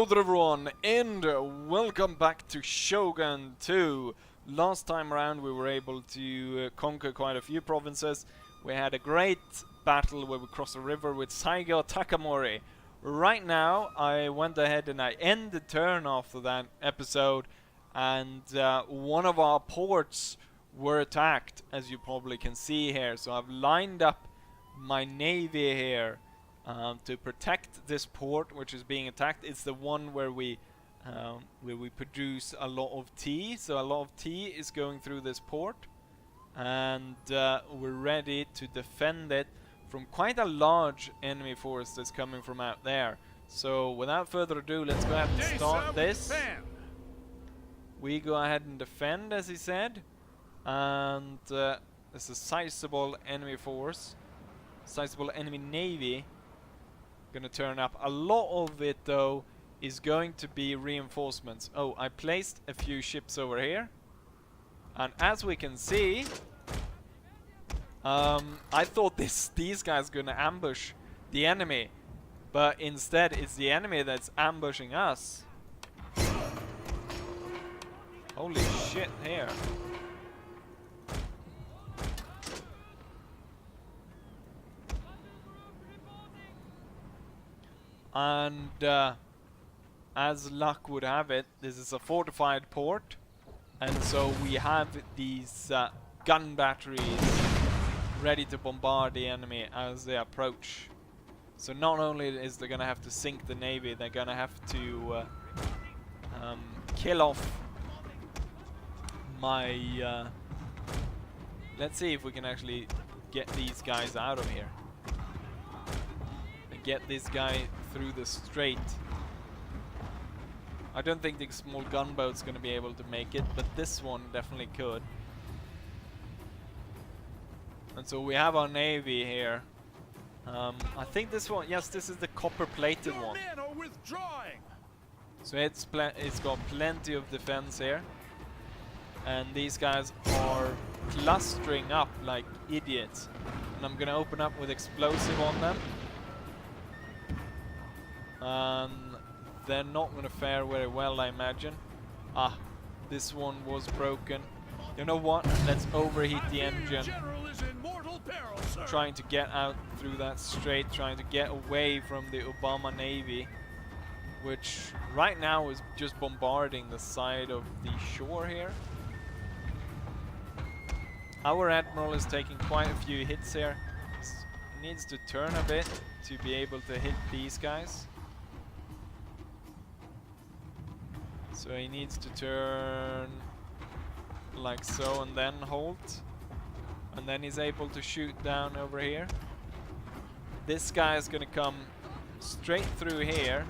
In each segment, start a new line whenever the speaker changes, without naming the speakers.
Hello there everyone, and welcome back to Shogun 2. Last time around we were able to conquer quite a few provinces. We had a great battle where we crossed a river with Saigo Takamori. Right now I went ahead and I ended the turn after that episode, and one of our ports were attacked, as you probably can see here. So I've lined up my navy here to protect this port which is being attacked. It's the one where we produce a lot of tea, so a lot of tea is going through this port, and we're ready to defend it from quite a large enemy force that's coming from out there. So without further ado, let's go ahead and start this. We go ahead and defend, as he said, and there's a sizable enemy force, sizable enemy navy gonna turn up. A lot of it though is going to be reinforcements. Oh, I placed a few ships over here, and as we can see, I thought these guys gonna ambush the enemy, but instead it's the enemy that's ambushing us. Holy shit here. And as luck would have it, this is a fortified port, and so we have these gun batteries ready to bombard the enemy as they approach. So not only is they gonna have to sink the navy, they're gonna have to kill off my let's see if we can actually get these guys out of here and get this guy through the strait. I don't think the small gunboat's gonna be able to make it, but this one definitely could. And so we have our navy here. I think this one, yes, this is the copper-plated one. So it's got plenty of defense here, and these guys are clustering up like idiots. And I'm gonna open up with explosive on them. They're not going to fare very well, I imagine. Ah, this one was broken. You know what? Let's overheat the engine. Trying to get out through that strait, trying to get away from the Obama Navy, which right now is just bombarding the side of the shore here. Our admiral is taking quite a few hits here. He needs to turn a bit to be able to hit these guys. So he needs to turn like so and then hold, and then he's able to shoot down over here. This guy is gonna come straight through here,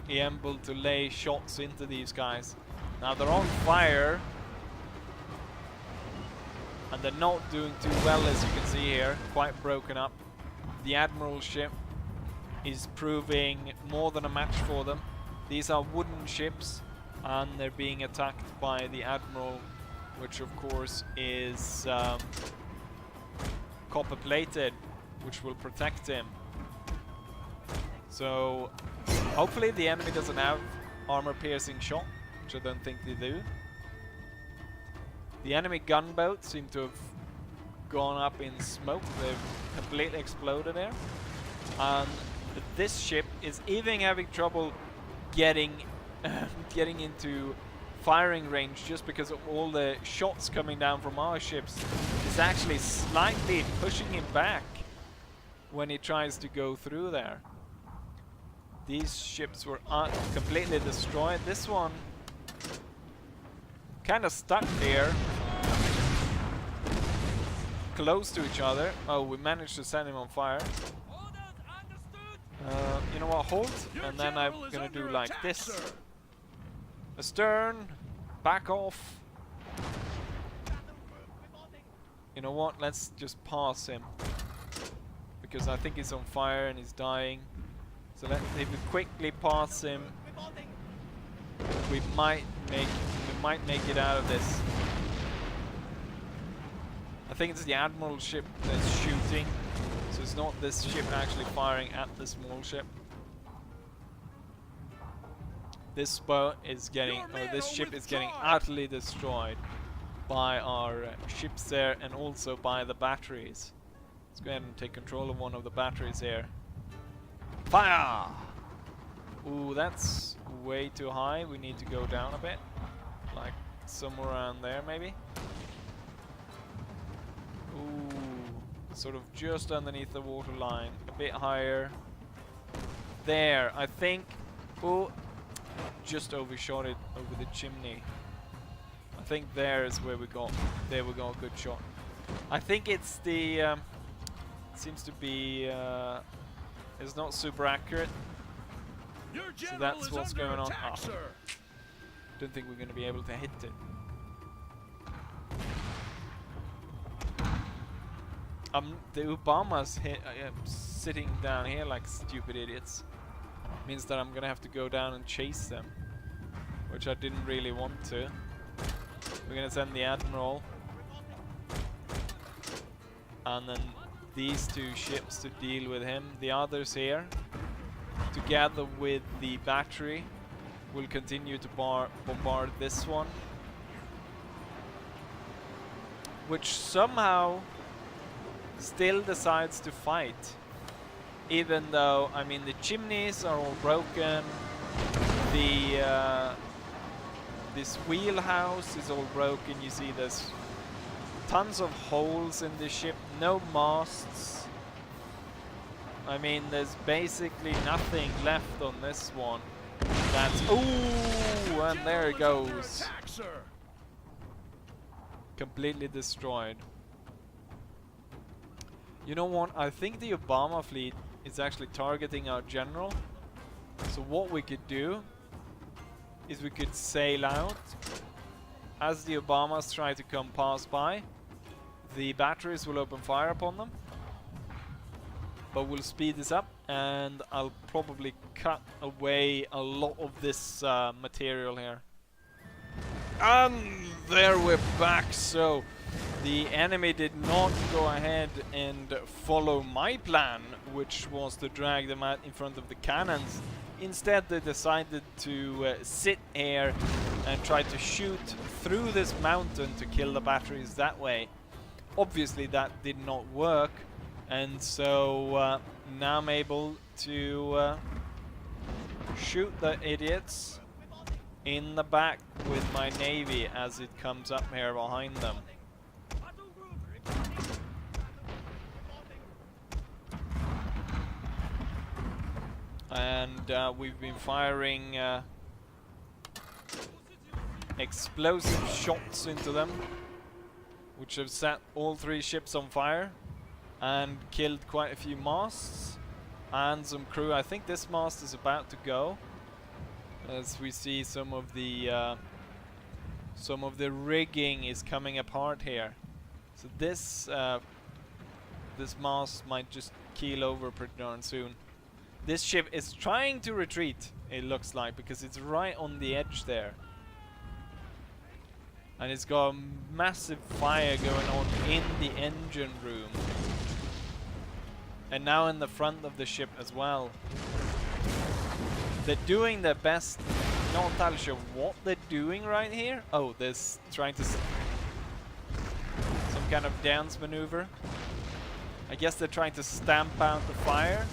able to lay shots into these guys. Now they're on fire, and they're not doing too well, as you can see here, quite broken up. The admiral ship is proving more than a match for them. These are wooden ships, and they're being attacked by the admiral, which of course is copper-plated, which will protect him. So hopefully the enemy doesn't have armor-piercing shot, which I don't think they do. The enemy gunboats seem to have gone up in smoke. They've completely exploded there. And this ship is even having trouble getting into firing range, just because of all the shots coming down from our ships. Is actually slightly pushing him back when he tries to go through there. These ships were completely destroyed. This one kind of stuck here, close to each other. Oh, we managed to set him on fire. You know what, hold, and then I'm gonna do like this. Astern, back off. You know what, let's just pass him, because I think he's on fire and he's dying. So if we quickly pass him, we might make it out of this. I think it's the admiral ship that's shooting. So it's not this ship actually firing at the small ship. This boat is getting, or this ship is getting utterly destroyed by our ships there, and also by the batteries. Let's go ahead and take control of one of the batteries here. Fire! Ooh, that's way too high. We need to go down a bit, like somewhere around there maybe. Ooh, sort of just underneath the water line, a bit higher. There, I think. Oh, just overshot it over the chimney. I think there is where we got. There we go, a good shot. I think it's the. Seems to be. It's not super accurate. So that's what's going on. Oh, don't think we're going to be able to hit it. The Obamas sitting down here like stupid idiots. Means that I'm gonna have to go down and chase them, which I didn't really want to. We're gonna send the Admiral and then these two ships to deal with him. The others here, together with the battery, will continue to bombard this one, which somehow still decides to fight. Even though, I mean, the chimneys are all broken, the this wheelhouse is all broken. You see there's tons of holes in the ship, no masts. I mean, there's basically nothing left on this one. That's, ooh, and there it goes. Completely destroyed. You know what, I think the Obama fleet is actually targeting our general. So what we could do is we could sail out. As the Obamas try to come pass by, the batteries will open fire upon them. But we'll speed this up, and I'll probably cut away a lot of this material here. And there we're back. So the enemy did not go ahead and follow my plan, which was to drag them out in front of the cannons. Instead, they decided to sit here and try to shoot through this mountain to kill the batteries that way. Obviously, that did not work, and so now I'm able to shoot the idiots in the back with my navy as it comes up here behind them. And we've been firing explosive shots into them, which have set all three ships on fire and killed quite a few masts and some crew. I think this mast is about to go, as we see some of the rigging is coming apart here. So this this mast might just keel over pretty darn soon. This ship is trying to retreat, it looks like, because it's right on the edge there. And it's got a massive fire going on in the engine room. And now in the front of the ship as well. They're doing their best. Not entirely sure what they're doing right here. Oh, they're trying to... some kind of dance maneuver. I guess they're trying to stamp out the fire.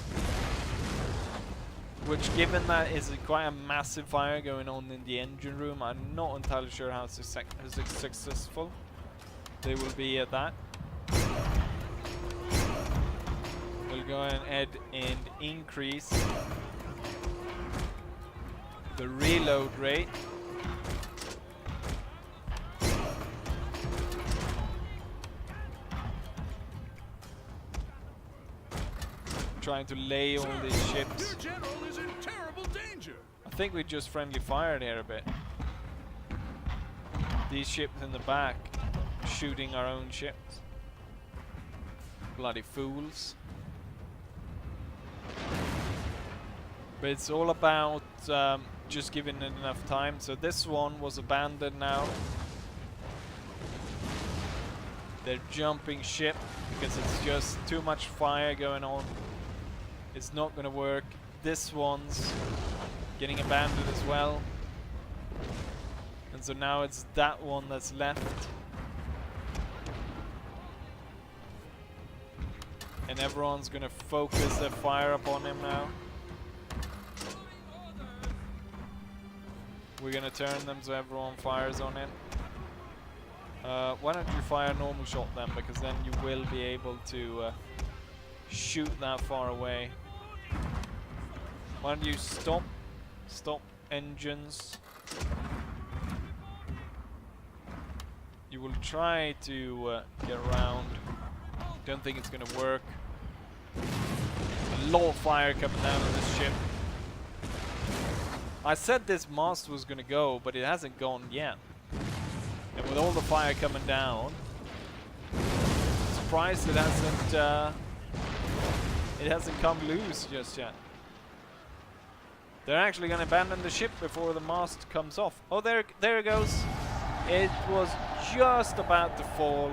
Which, given that is quite a massive fire going on in the engine room, I'm not entirely sure how successful they will be at that. We'll go ahead and increase the reload rate. Trying to lay all these ships. I think we just friendly fired here a bit. These ships in the back shooting our own ships. Bloody fools. But it's all about just giving it enough time. So this one was abandoned now. They're jumping ship because it's just too much fire going on. It's not going to work. This one's getting abandoned as well. And so now it's that one that's left. And everyone's gonna focus their fire upon him now. We're gonna turn them so everyone fires on him. Why don't you fire a normal shot then, because then you will be able to shoot that far away. Why don't you stop engines. You will try to get around. Don't think it's gonna work. A lot of fire coming down on this ship. I said this mast was gonna go, but it hasn't gone yet. And with all the fire coming down, surprised it hasn't come loose just yet. They're actually gonna abandon the ship before the mast comes off. Oh, there it goes. It was just about to fall.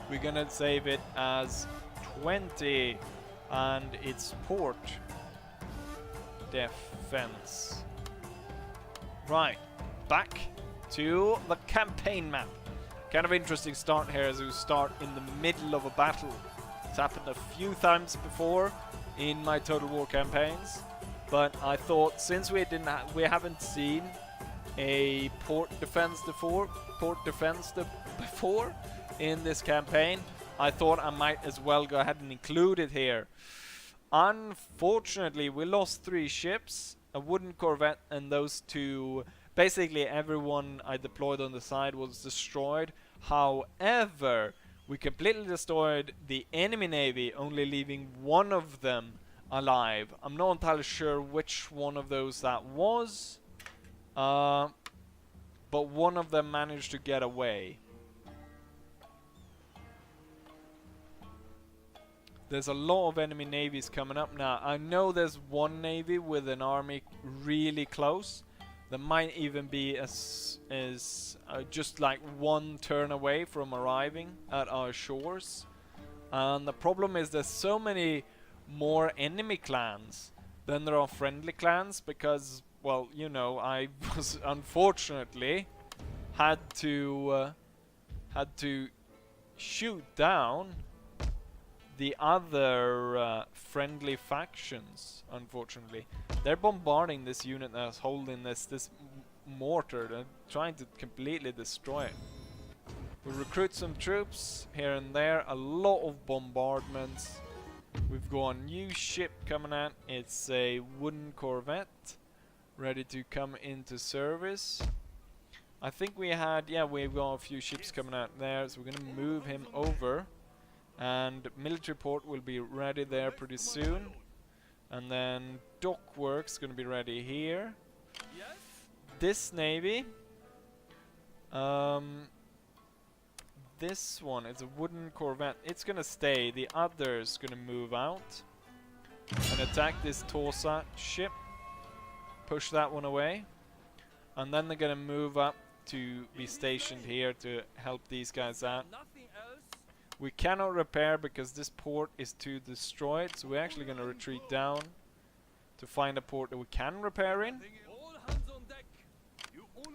We're gonna save it as 20, and it's port defense. Right, back to the campaign map. Kind of interesting start here, as we start in the middle of a battle. It's happened a few times before in my Total War campaigns, but I thought since we haven't seen a port defense before in this campaign, I thought I might as well go ahead and include it here. Unfortunately, we lost 3 ships, a wooden corvette, and those 2. Basically, everyone I deployed on the side was destroyed. However, we completely destroyed the enemy navy, only leaving 1 of them alive. I'm not entirely sure which one of those that was, but one of them managed to get away. There's a lot of enemy navies coming up now. I know there's one navy with an army really close. There might even be just like 1 turn away from arriving at our shores. And the problem is there's so many more enemy clans than there are friendly clans, because, well, you know, I was unfortunately had to shoot down the other friendly factions. Unfortunately, they're bombarding this unit that's holding this mortar and trying to completely destroy it. We recruit some troops here and there. A lot of bombardments. We've got a new ship coming out. It's a wooden corvette ready to come into service. I think we had, yeah, we've got a few ships coming out there, so we're gonna move him over. And military port will be ready there pretty soon. And then dock works gonna be ready here. This navy, this one is a wooden corvette. It's gonna stay. The other's gonna move out and attack this Torsa ship. Push that one away. And then they're gonna move up to be stationed here to help these guys out. We cannot repair because this port is too destroyed, so we're actually gonna retreat down to find a port that we can repair in.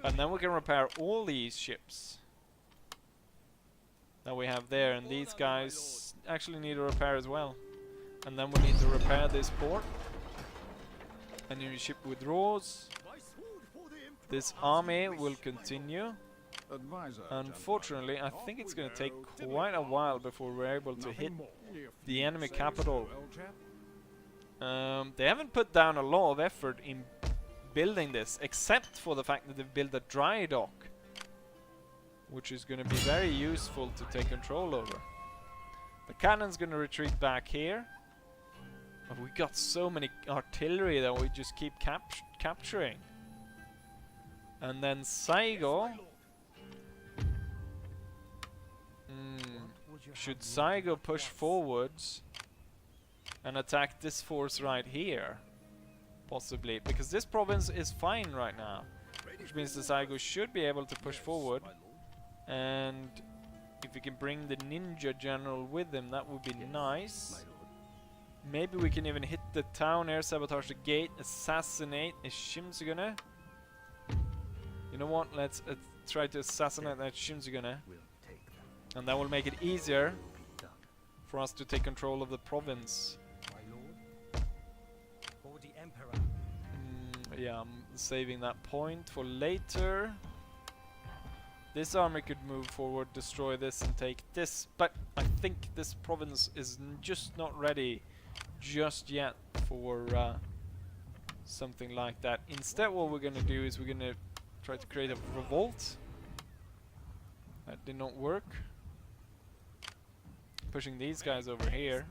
And then we can repair all these ships that we have there, and these guys actually need a repair as well. And then we need to repair this port. A new ship withdraws. This army will continue. Unfortunately, I think it's going to take quite a while before we're able to hit the enemy capital. They haven't put down a lot of effort in building this, except for the fact that they've built a dry dock, which is going to be very useful to take control over. The cannon's going to retreat back here. But we got so many artillery that we just keep capturing. And then Saigo. Should Saigo push forwards and attack this force right here? Possibly, because this province is fine right now, which means the Saigo should be able to push forward. And if we can bring the ninja general with him, that would be nice. Maybe we can even hit the town, air sabotage the gate, assassinate. Is Shim's gonna? You know what? Let's try to assassinate that Shinzugane. And that will make it easier for us to take control of the province. Yeah, I'm saving that point for later. This army could move forward, destroy this and take this, but I think this province is just not ready just yet for something like that. Instead, what we're going to do is we're going to try to create a revolt. That did not work. Pushing these guys over here.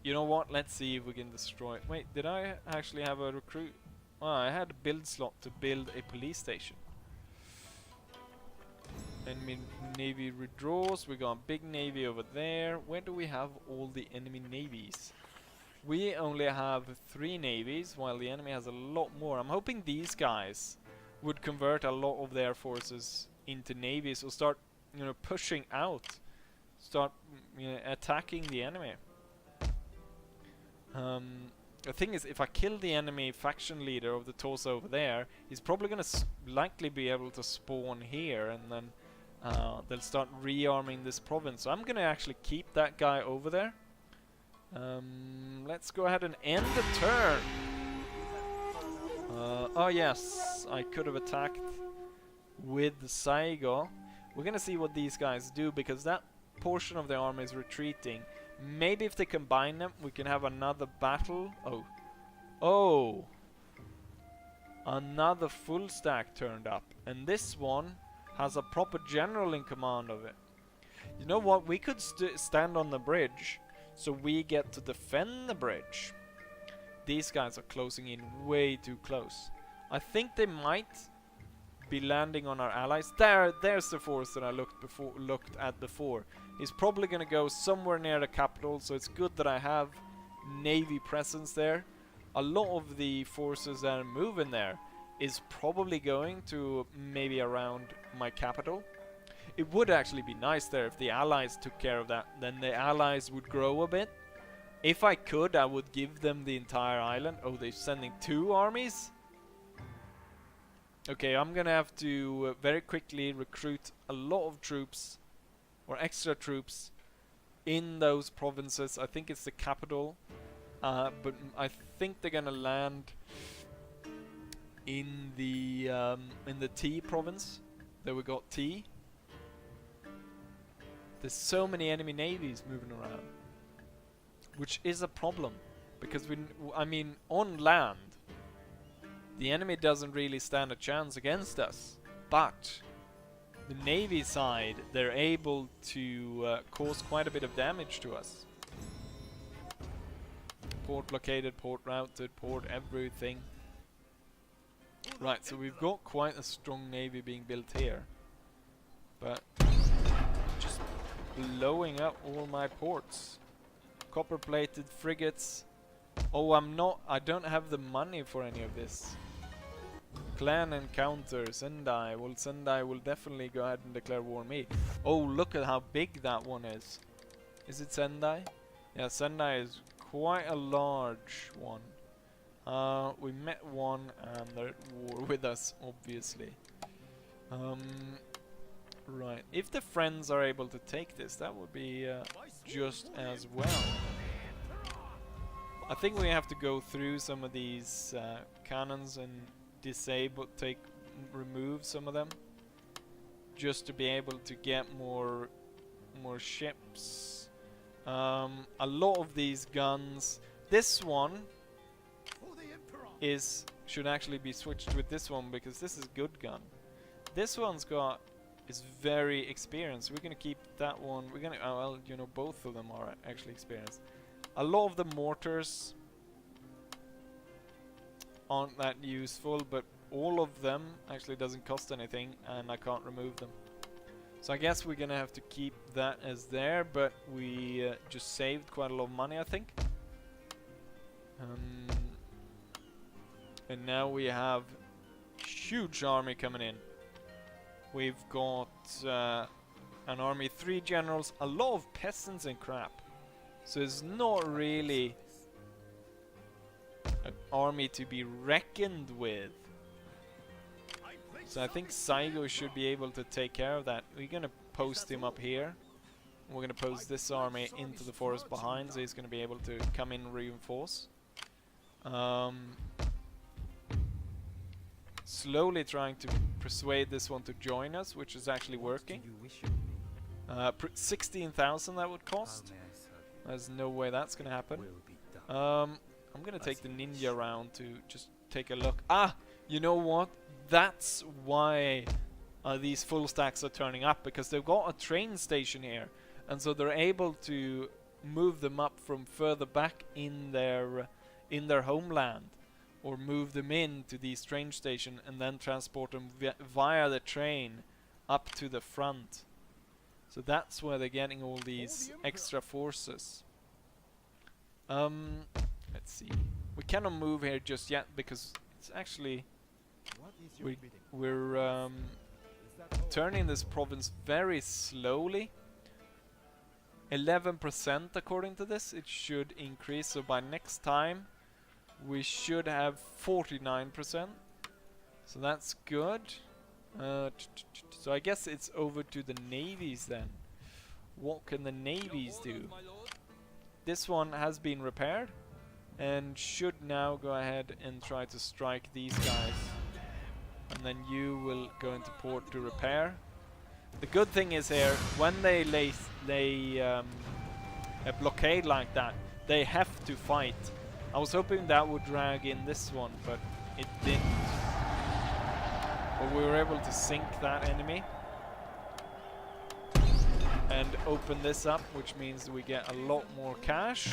You know what? Let's see if we can destroy... Wait, did I actually have a recruit? Oh, I had a build slot to build a police station. Enemy navy withdraws. We got a big navy over there. Where do we have all the enemy navies? We only have 3 navies, while the enemy has a lot more. I'm hoping these guys would convert a lot of their forces into navies or start, you know, pushing out, start, you know, attacking the enemy. The thing is, if I kill the enemy faction leader of the torso over there, he's probably gonna likely be able to spawn here, and then they'll start rearming this province. So I'm gonna actually keep that guy over there. Let's go ahead and end the turn. Oh yes, I could have attacked with the Saigo. We're gonna see what these guys do, because that portion of the army is retreating. Maybe if they combine them, we can have another battle. Oh, another full stack turned up, and this one has a proper general in command of it. You know what? We could stand on the bridge, so we get to defend the bridge. These guys are closing in way too close. I think they might be landing on our allies. There's the force that I looked at before. He's probably gonna go somewhere near the capital, so it's good that I have navy presence there. A lot of the forces that are moving there is probably going to maybe around my capital. It would actually be nice there if the allies took care of that. Then the allies would grow a bit. If I could, I would give them the entire island. Oh, they're sending 2 armies? Okay, I'm gonna have to very quickly recruit a lot of troops, or extra troops, in those provinces. I think it's the capital, but I think they're gonna land in the T province. There we got T. There's so many enemy navies moving around, which is a problem, because I mean, on land, the enemy doesn't really stand a chance against us, but the navy side, they're able to cause quite a bit of damage to us. Port blockaded, port routed, port everything. Right, so we've got quite a strong navy being built here, but just blowing up all my ports. Copper plated frigates. Oh, I don't have the money for any of this. Clan encounter, Sendai. Well, Sendai will definitely go ahead and declare war on me. Oh, look at how big that one is. Is it Sendai? Yeah, Sendai is quite a large one. We met one and they're at war with us, obviously. Right, if the friends are able to take this, that would be just as well. I think we have to go through some of these cannons and remove some of them, just to be able to get more ships. A lot of these guns. This one should actually be switched with this one, because this is good gun. This one's is very experienced. We're gonna keep that one. We're gonna well, you know, both of them are actually experienced. A lot of the mortars aren't that useful, but all of them actually doesn't cost anything, and I can't remove them. So I guess we're gonna have to keep that as there, but we just saved quite a lot of money, I think. And now we have huge army coming in. We've got an army, 3 generals, a lot of peasants and crap. So it's not really an army to be reckoned with. So I think Saigo should be able to take care of that. We're gonna post him up here. We're gonna post this army into the forest behind, so he's gonna be able to come in and reinforce. Slowly trying to persuade this one to join us, which is actually working. 16,000 that would cost. There's no way that's gonna happen. I'm gonna take the ninja around to just take a look. Ah, you know what? That's why these full stacks are turning up, because they've got a train station here, and so they're able to move them up from further back in their homeland, or move them into these train station and then transport them via the train up to the front. So that's where they're getting all these extra forces. Let's see. We cannot move here just yet because it's actually we're turning this province very slowly. 11% according to this. It should increase, so by next time we should have 49%. So that's good. So I guess it's over to the navies then. What can the navies do? This one has been repaired and should now go ahead and try to strike these guys. And then you will go into port to repair. The good thing is here, when they lay a blockade like that, they have to fight. I was hoping that would drag in this one, but it didn't. But we were able to sink that enemy and open this up, which means we get a lot more cash.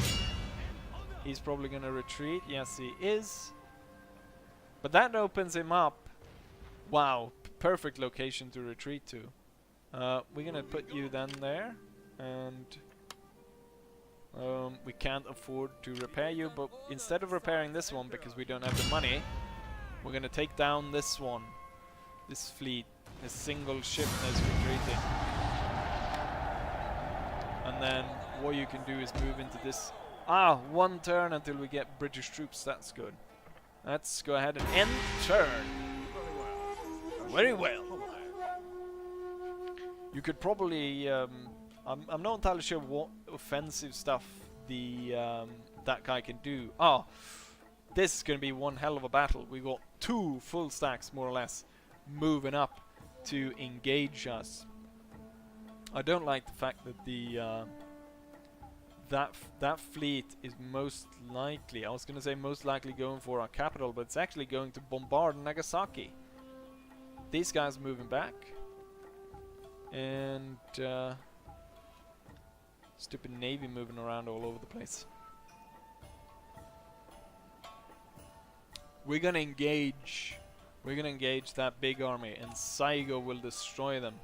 He's probably going to retreat. Yes, he is. But that opens him up. Wow, perfect location to retreat to. We're going to put you then there, and we can't afford to repair you, but instead of repairing this one because we don't have the money, we're going to take down this one. This fleet, this single ship that's retreating. And then what you can do is move into this. Ah, one turn until we get British troops. That's good. Let's go ahead and end turn. Very well. You could probably. I'm not entirely sure what offensive stuff the that guy can do. Oh, this is going to be one hell of a battle. We got 2 full stacks more or less moving up to engage us. I don't like the fact that the that fleet is most likely, I was going to say most likely going for our capital, but it's actually going to bombard Nagasaki. These guys are moving back, and stupid navy moving around all over the place. We're gonna engage. We're gonna engage that big army, and Saigo will destroy them.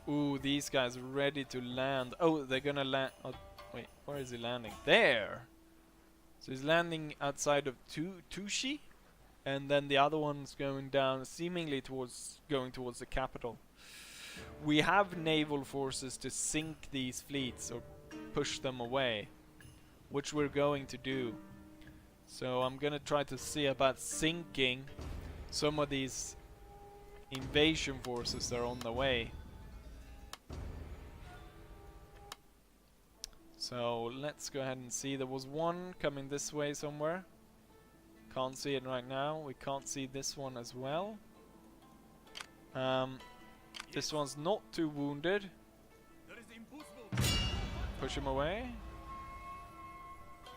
Ooh, these guys are ready to land. Oh, they're gonna land. Oh, wait, where is he landing? There. So he's landing outside of Tushi, and then the other one's going down, seemingly going towards the capital. We have naval forces to sink these fleets or push them away, which we're going to do. So I'm gonna try to see about sinking some of these invasion forces that are on the way. So let's go ahead and see. There was one coming this way somewhere. Can't see it right now. We can't see this one as well. This one's not too wounded. Push him away.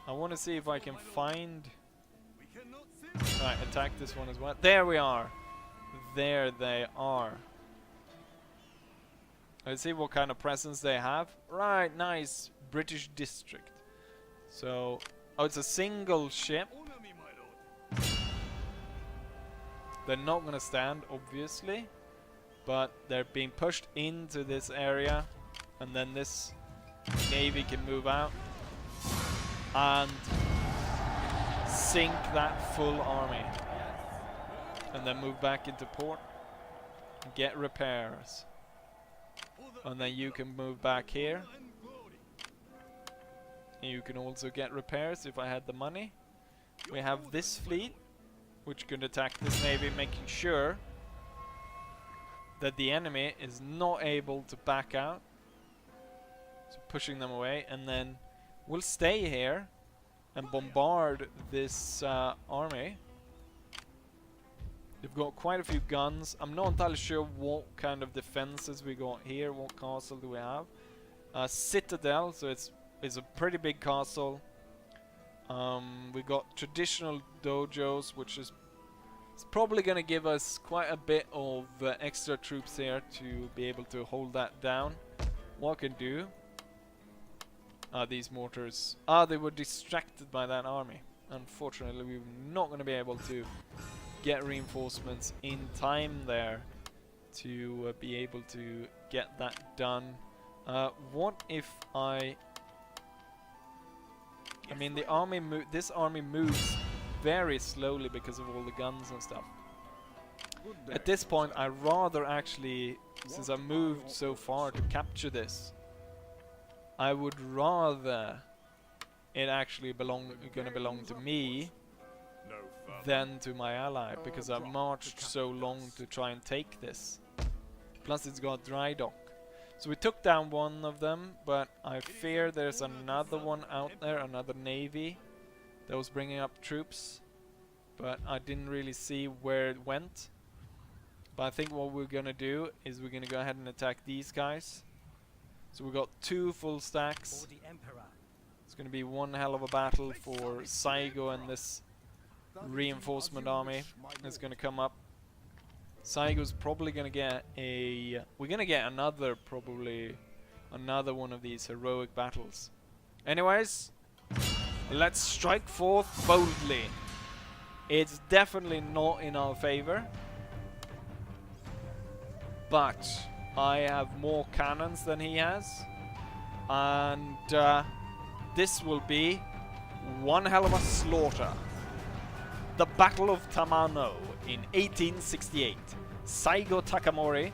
I want to see if I can find... Right, attack this one as well. There we are. There they are. Let's see what kind of presence they have. Right, nice. British district. So, oh, it's a single ship. They're not going to stand, obviously. But they're being pushed into this area. And then this navy can move out and sink that full army. And then move back into port. Get repairs. And then you can move back here You can also get repairs if I had the money. We have this fleet, which can attack this navy, making sure that the enemy is not able to back out. So pushing them away, and then we'll stay here and bombard this army. They've got quite a few guns. I'm not entirely sure what kind of defenses we got here. What castle do we have? Citadel, so it's a pretty big castle. We got traditional dojos, which is probably going to give us quite a bit of extra troops here to be able to hold that down. What I can do... these mortars... they were distracted by that army. Unfortunately, we were not going to be able to get reinforcements in time there to be able to get that done. What if I mean, the army this army moves very slowly because of all the guns and stuff. At this point, I rather actually, since I moved so far to capture this, I would rather it actually gonna belong to me than to my ally, because I've marched so long to try and take this. Plus it's got dry dock. So we took down one of them, but I fear there's another one out there, another navy that was bringing up troops, but I didn't really see where it went. But I think what we're gonna do is we're gonna go ahead and attack these guys. So we got 2 full stacks. It's gonna be one hell of a battle for Saigo and this reinforcement army that's gonna come up. Saigo's probably gonna get a... we're gonna get another, probably another one of these heroic battles. Anyways, let's strike forth boldly. It's definitely not in our favor, but I have more cannons than he has, and this will be one hell of a slaughter. The Battle of Tamanou in 1868. Saigo Takamori.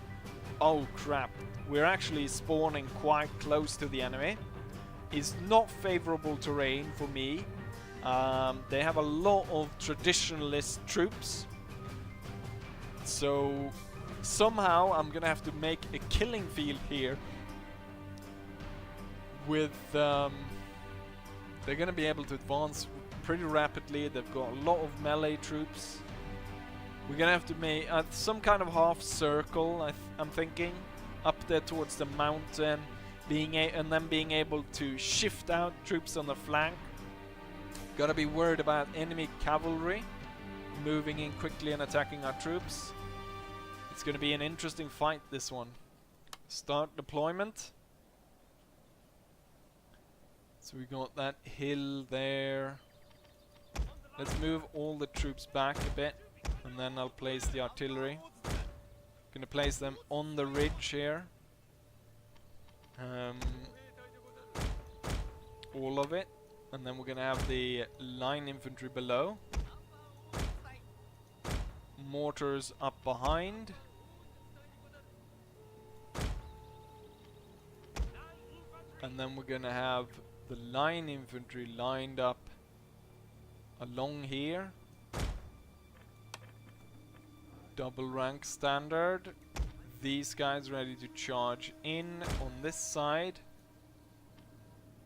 Oh crap, we're actually spawning quite close to the enemy. It's not favorable terrain for me. They have a lot of traditionalist troops. So somehow I'm gonna have to make a killing field here with they're gonna be able to advance pretty rapidly. They've got a lot of melee troops. We're gonna have to make some kind of half circle, I'm thinking, up there towards the mountain, and then being able to shift out troops on the flank. Gotta be worried about enemy cavalry moving in quickly and attacking our troops. It's gonna be an interesting fight, this one. Start deployment. So we got that hill there. Let's move all the troops back a bit, and then I'll place the artillery. Gonna place them on the ridge here. All of it. And then we're gonna have the line infantry below. Mortars up behind. And then we're gonna have the line infantry lined up along here. Double rank standard. These guys ready to charge in on this side.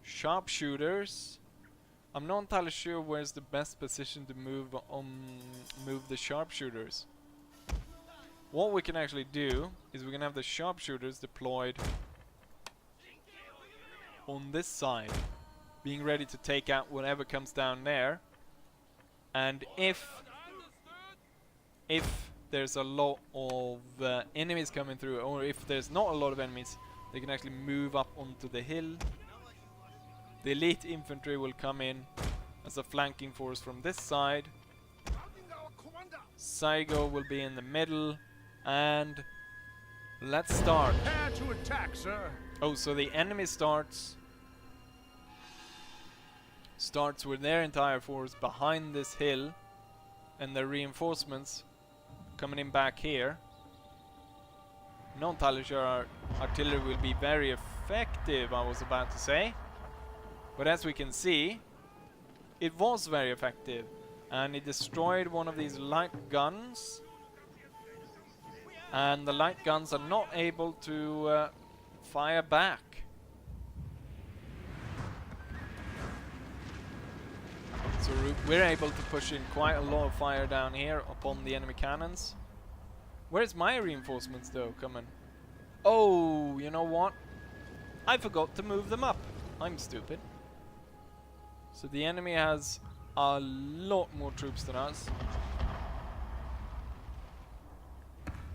Sharpshooters. I'm not entirely sure where's the best position to move the sharpshooters. What we can actually do is we can have the sharpshooters deployed on this side, being ready to take out whatever comes down there. And if there's a lot of enemies coming through, or if there's not a lot of enemies, they can actually move up onto the hill. The elite infantry will come in as a flanking force from this side. Saigo will be in the middle, and let's start.
Prepare to attack, sir.
Oh, so the enemy starts with their entire force behind this hill, and their reinforcements coming in back here. Not entirely sure our artillery will be very effective, I was about to say. But as we can see, it was very effective, and it destroyed one of these light guns, and the light guns are not able to fire back. So we're able to push in quite a lot of fire down here upon the enemy cannons. Where's my reinforcements though coming? Oh, you know what? I forgot to move them up. I'm stupid. So the enemy has a lot more troops than us.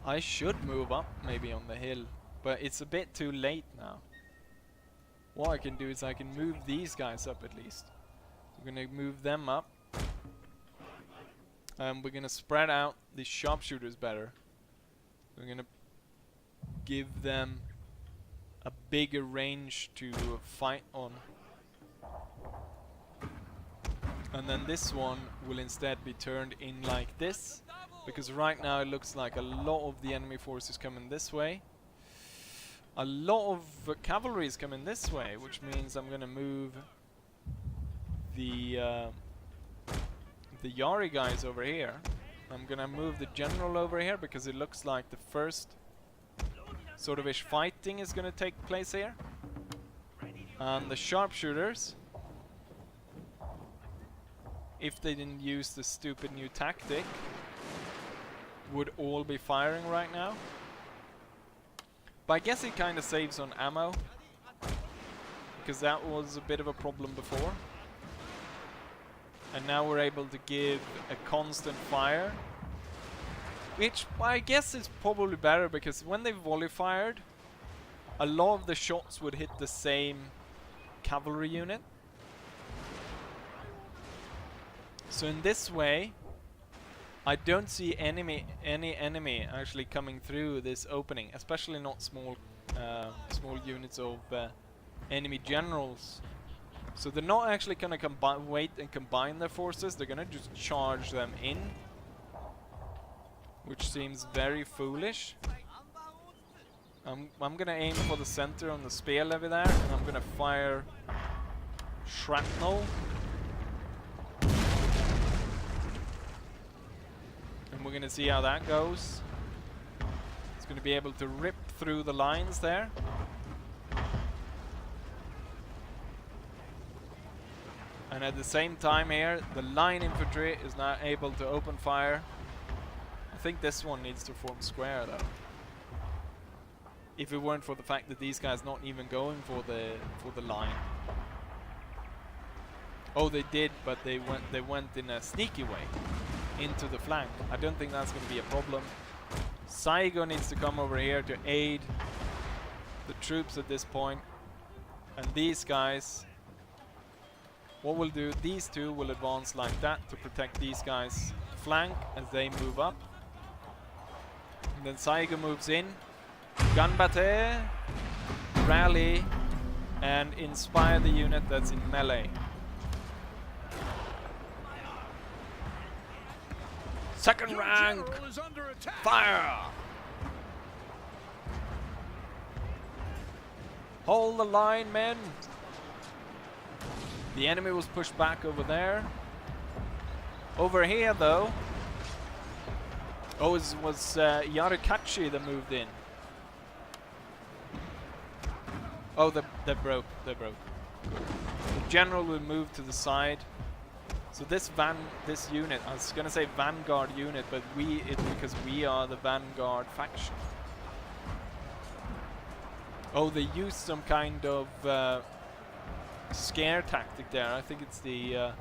I should move up maybe on the hill, but it's a bit too late now. What I can do is I can move these guys up at least. We're gonna move them up. We're gonna spread out the sharpshooters better. We're gonna give them a bigger range to fight on. And then this one will instead be turned in like this, because right now it looks like a lot of the enemy forces coming this way. A lot of cavalry is coming this way, which means I'm gonna move the Yari guys over here. I'm gonna move the general over here because it looks like the first sort of ish fighting is gonna take place here. And the sharpshooters, if they didn't use the stupid new tactic, would all be firing right now. But I guess it kind of saves on ammo, because that was a bit of a problem before. And now we're able to give a constant fire, which I guess is probably better, because when they volley fired, a lot of the shots would hit the same cavalry unit. So in this way, I don't see any enemy actually coming through this opening, especially not small units of enemy generals. So they're not actually gonna wait and combine their forces, they're gonna just charge them in, which seems very foolish. I'm gonna aim for the center on the spear levy there, and I'm gonna fire shrapnel. And we're gonna see how that goes. It's gonna be able to rip through the lines there. And at the same time here, the line infantry is now able to open fire. I think this one needs to form square though. If it weren't for the fact that these guys not even going for the line. Oh, they did, but they went in a sneaky way into the flank. I don't think that's going to be a problem. Saigo needs to come over here to aid the troops at this point. And these guys, what we'll do, these two will advance like that to protect these guys' flank as they move up. And then Saigo moves in. Ganbate, rally, and inspire the unit that's in melee. Second rank, fire! Hold the line, men! The enemy was pushed back over there. Over here, though, oh, it was Yarikachi that moved in. Oh, they broke. The general will move to the side. So this unit, I was gonna say vanguard unit, but because we are the vanguard faction. Oh, they used some kind of scare tactic there. I think it's the I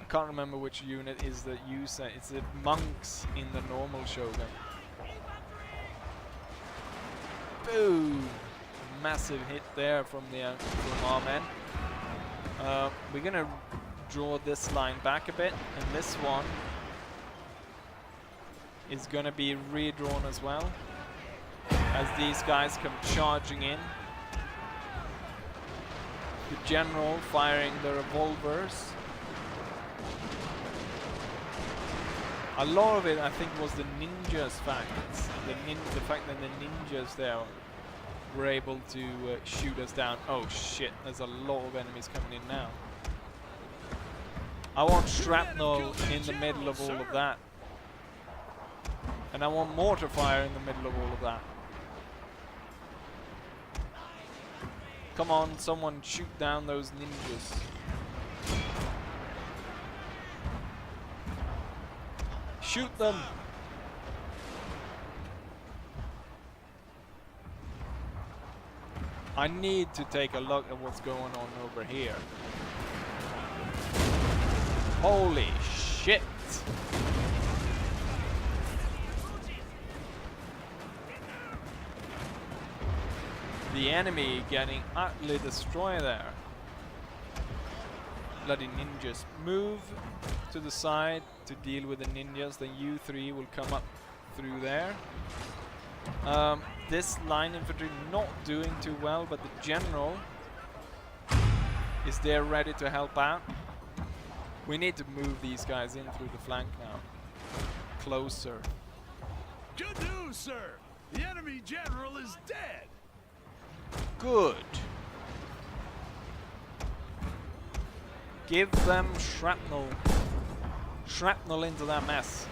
can't remember which unit is that use that. It's the monks in the normal Shogun. Boom! Massive hit there from our men. We're gonna draw this line back a bit, and this one is gonna be redrawn as well as these guys come charging in. The general firing the revolvers. A lot of it, I think, was the ninjas' fact. The fact that the ninjas there were able to shoot us down. Oh shit, there's a lot of enemies coming in now. I want shrapnel in the middle of all of that. And I want mortar fire in the middle of all of that. Come on, someone shoot down those ninjas. Shoot them! I need to take a look at what's going on over here. Holy shit! The enemy getting utterly destroyed there. Bloody ninjas. Move to the side to deal with the ninjas. Then you three will come up through there. This line infantry not doing too well, but the general is there ready to help out. We need to move these guys in through the flank now. Closer.
Good news, sir. The enemy general is dead.
Good. Give them shrapnel. Shrapnel into that mess.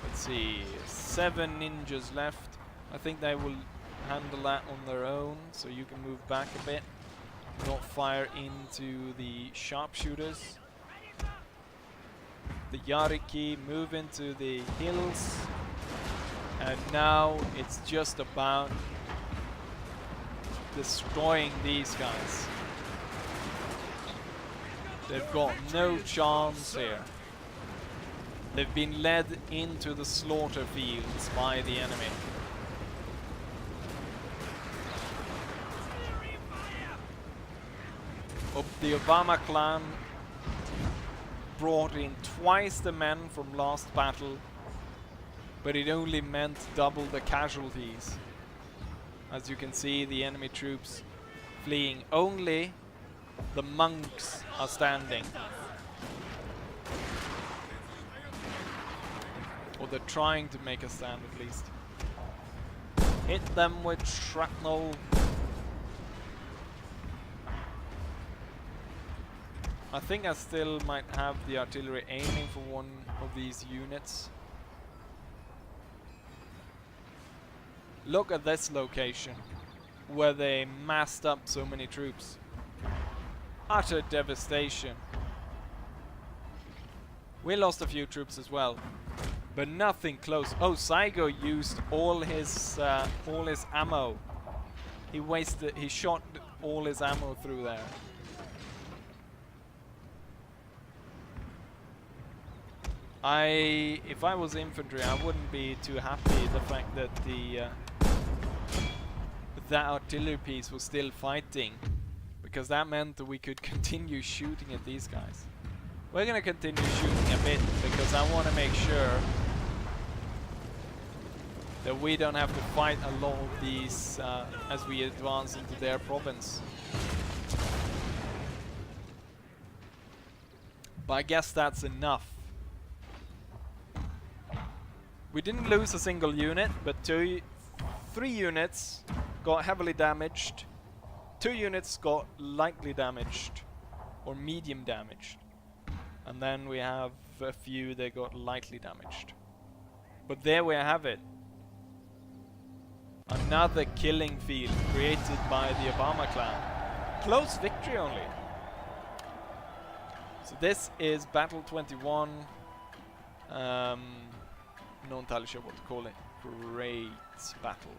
Let's see. 7 ninjas left. I think they will handle that on their own, so you can move back a bit. Not fire into the sharpshooters. The Yariki move into the hills. And now it's just about destroying these guys. They've got no chance here. They've been led into the slaughter fields by the enemy. The Obama clan brought in twice the men from last battle, but it only meant double the casualties. As you can see, the enemy troops fleeing. Only the monks are standing. Or they're trying to make a stand at least. Hit them with shrapnel. I think I still might have the artillery aiming for one of these units. Look at this location, where they massed up so many troops. Utter devastation. We lost a few troops as well, but nothing close. Oh, Saigo used all his ammo. He shot all his ammo through there. If I was infantry, I wouldn't be too happy the fact that that artillery piece was still fighting, because that meant that we could continue shooting at these guys. We're gonna continue shooting a bit because I want to make sure that we don't have to fight a lot of these as we advance into their province. But I guess that's enough. We didn't lose a single unit, but 3 units got heavily damaged. 2 units got lightly damaged, or medium damaged. And then we have a few that got lightly damaged. But there we have it. Another killing field created by the Obama clan. Close victory only. So this is Battle 21. Not entirely sure what to call it. Great battle.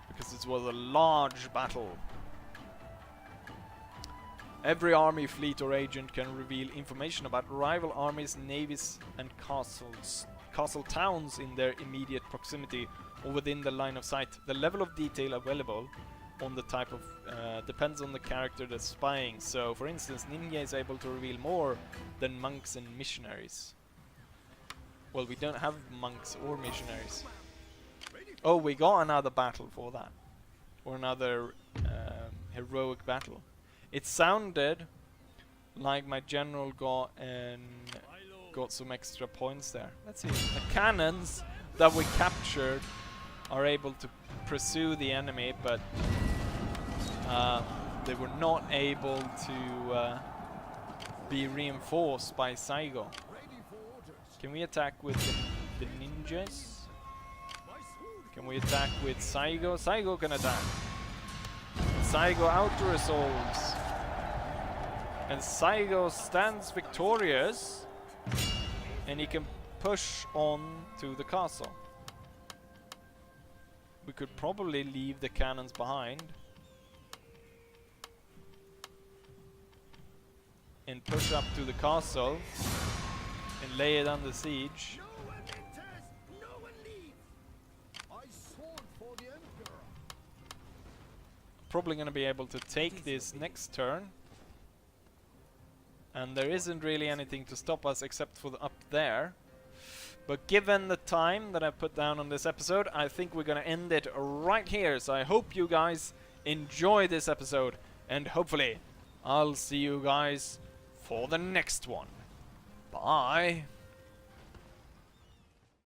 Because it was a large battle. Every army, fleet or agent can reveal information about rival armies, navies and castle towns in their immediate proximity or within the line of sight. The level of detail available on the type of depends on the character that's spying. So for instance, ninja is able to reveal more than monks and missionaries. Well, we don't have monks or missionaries. Oh, we got another battle for that. Or another heroic battle. It sounded like my general got an got some extra points there. Let's see. The cannons that we captured are able to pursue the enemy, but they were not able to be reinforced by Saigo. Can we attack with the ninjas? Can we attack with Saigo? Saigo can attack. Saigo auto-resolves. And Saigo stands victorious. And he can push on to the castle. We could probably leave the cannons behind. And push up to the castle. And lay it under siege. Probably going to be able to take this next turn. And there isn't really anything to stop us except for the up there. But given the time that I put down on this episode, I think we're going to end it right here. So I hope you guys enjoy this episode. And hopefully I'll see you guys for the next one. Bye.